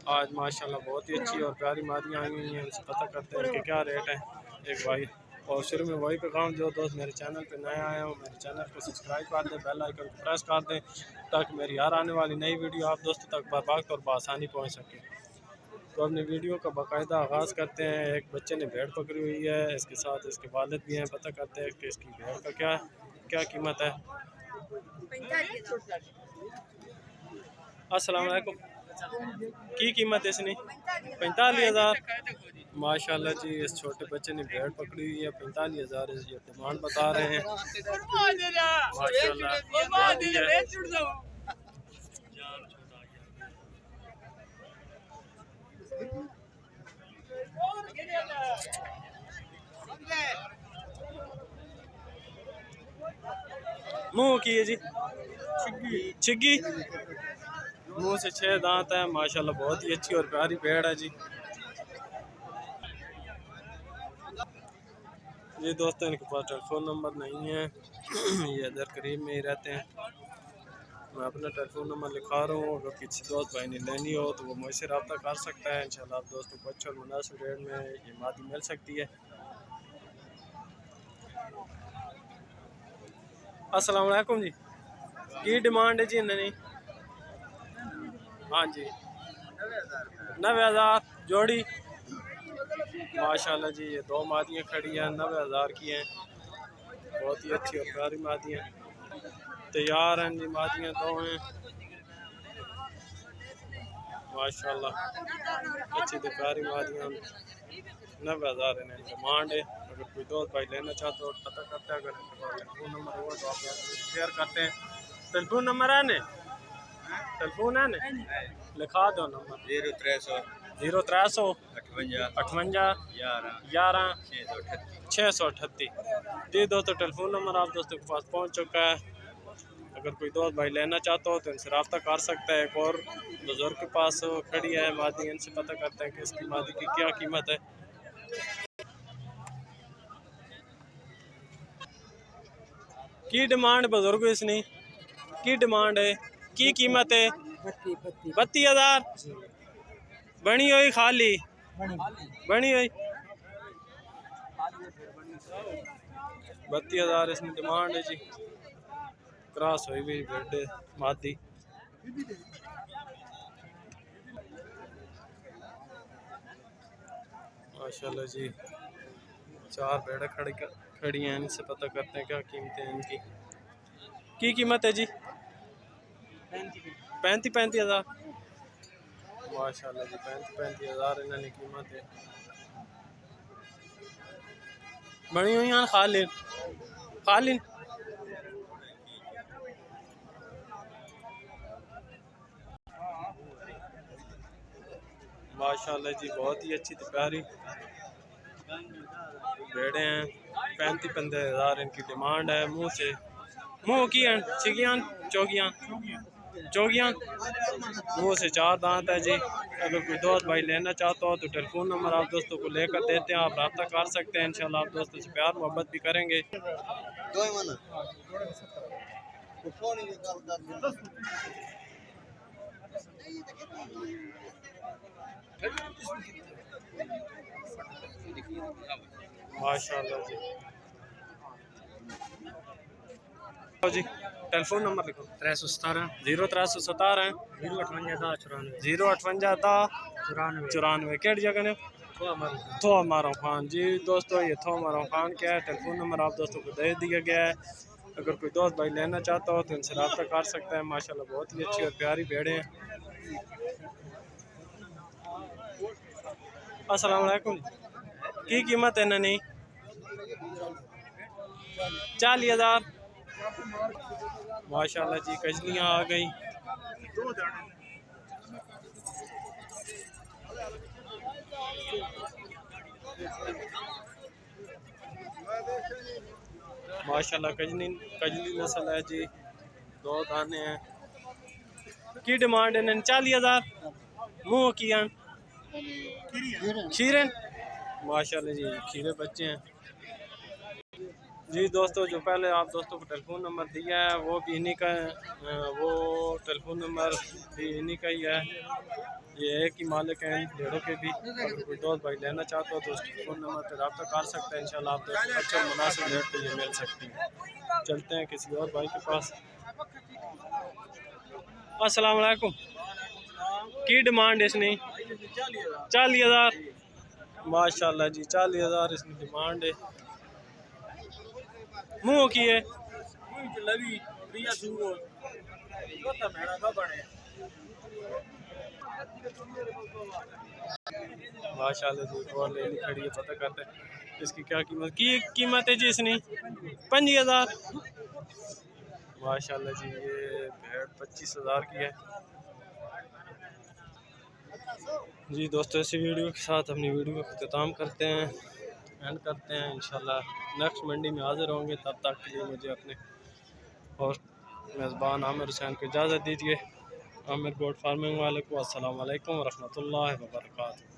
आज माशाल्लाह बहुत ही अच्छी और प्यारी मादियाँ आई हुई हैं। उनसे पता करते हैं कि क्या रेट है। एक भाई और शुरू में वही पैगाम, जो दोस्त मेरे चैनल पे नया आया हो मेरे चैनल को सब्सक्राइब कर दें, बेल आइकन को प्रेस कर दें ताकि मेरी हर आने वाली नई वीडियो आप दोस्तों तक बर वक्त और बआसानी पहुँच सके। तो अपनी वीडियो का बाकायदा आगाज़ करते हैं। एक बच्चे ने भेड़ पकड़ी हुई है, इसके साथ इसके वालिद भी हैं। पता करते हैं कि इसकी भेड़ का क्या क्या कीमत है। अस्सलाम वालेकुम। की कीमत है इसने? 45,000। माशाल्लाह जी, इस छोटे बच्चे ने भेड़ पकड़ी हुई है। 45,000 ये डिमांड बता रहे हैं। माशाल्लाह मुँह की है जी, छिग्गी मुँह से 6 दांत है। माशाल्लाह बहुत ही अच्छी और प्यारी भेड़ है जी। ये दोस्तों इनके पास टेलीफोन नंबर नहीं है। ये इधर करीब में ही रहते हैं। मैं अपना टेलीफोन नंबर लिखा रहा हूँ, अगर किसी दोस्त भाई ने लेनी हो तो वो मुझसे रब्ता कर सकता है। इंशाल्लाह आप दोस्तों को अच्छे और मुनासिब रेट में ये मादी मिल सकती है। अस्सलाम वालेकुम जी, की डिमांड है जी इन्होंने? हाँ जी, 90,000 जोड़ी। माशाल्लाह जी, ये 2 मादियाँ खड़ी हैं, 90,000 की हैं। बहुत ही अच्छी और प्यारी मादियाँ तैयार हैं जी। मादियाँ 2 हैं माशाल्लाह, अच्छी तो प्यारी मादियाँ। 90,000 इन्हें डिमांड है। अगर कोई दोस्त भाई लेना चाहते हो पता करते हैं। अगर टेलीफोन नंबर हुआ तो आप शेयर करते हैं। टेलीफोन नंबर है ने? टेलीफोन है ने? लिखा दो नंबर। 0300 0300 58 11 11 638। जी दोस्तों, टेलीफोन नंबर आप दोस्तों के पास पहुंच चुका है। अगर कोई दोस्त भाई लेना चाहता हो तो इनसे रब्ता कर सकता है। एक और बुजुर्ग के पास खड़ी है मादी, इनसे पता करते हैं कि इसकी मादी की क्या कीमत है। की डिमांड बुजुर्ग इसने की डिमांड है, की कीमत है? 32,000 बनी हुई खाली बनी हुई 32,000 इसमें डिमांड है जी। क्रॉस हुई हुई बेड मादी। माशाल्लाह जी, 4 भेड़ें खड़ी हैं। इनसे पता करते हैं क्या कीमत है इनकी। की कीमत है जी? 35,000। माशाल्लाह जी, 35,000 इन्होंने कीमत है। बनी हुई हैं खालिन खालिन। माशाल्लाह जी, बहुत ही अच्छी तो प्यारी भेड़ें हैं। 35,000 इनकी डिमांड है। मुँह की हैं चिगियान चौगियान मुँह से 4 दांत है जी। अगर कोई दोस्त भाई लेना चाहता हो तो टेलीफोन नंबर आप दोस्तों को लेकर देते हैं, आप रब्ता कर सकते हैं। इंशाल्लाह आप दोस्तों से प्यार मोहब्बत भी करेंगे। माशाल्लाह जी, टेलीफोन नंबर लिखो। 317 0317 058 94। केड़ी जगह ने? थो हमारा खान जी। दोस्तों ये थो हमारा खान क्या है, टेलीफोन नंबर आप दोस्तों को दे दिया गया है। अगर कोई दोस्त भाई लेना चाहता हो तो इनसे रब्ता कर सकता है। माशाल्लाह बहुत ही अच्छी और प्यारी भेड़ें हैं। अस्सलाम वालेकुम। की कीमत है नहीं? 40,000। माशाल्लाह जी, कजलियाँ आ गई। माशाल्लाह कजली नस्ल है जी। 2 दाने हैं। की डिमांड है? 40,000। मुँह की खीरन। माशाल्लाह जी, खीरे बच्चे हैं जी। दोस्तों जो पहले आप दोस्तों को टेलीफोन नंबर दिया है वो भी इन्हीं का वो टेलीफोन नंबर भी इन्हीं का ही है। ये एक ही मालिक हैं भेड़ों के भी। अगर कोई दोस्त भाई लेना चाहते हो तो उसके फ़ोन नंबर पर रब्ता कर सकते हैं। इंशाल्लाह आपको अच्छे मुनासिब रेट पे ये मिल सकती है। चलते हैं किसी और भाई के पास। अस्सलाम वालेकुम। की डिमांड है इसने? 40,000। माशाल्लाह जी 40,000 इसकी डिमांड है। मुँह की है माशाल्लाह जी। और लेनी खड़ी है, पता करते हैं इसकी क्या कीमत है जी इसने? 5,000। माशाल्लाह जी ये भेड़ 25,000 की है जी। दोस्तों इसी वीडियो के साथ अपनी वीडियो का अख्ताम करते हैं, एंड करते हैं। इंशाल्लाह नेक्स्ट मंडी में हाज़िर होंगे। तब तक के लिए मुझे अपने होस्ट मेज़बान आमिर हुसैन को इजाज़त दीजिए। आमिर गोट फार्मिंग वाले को अस्सलाम वालेकुम व रहमतुल्लाहि व बरकातहू।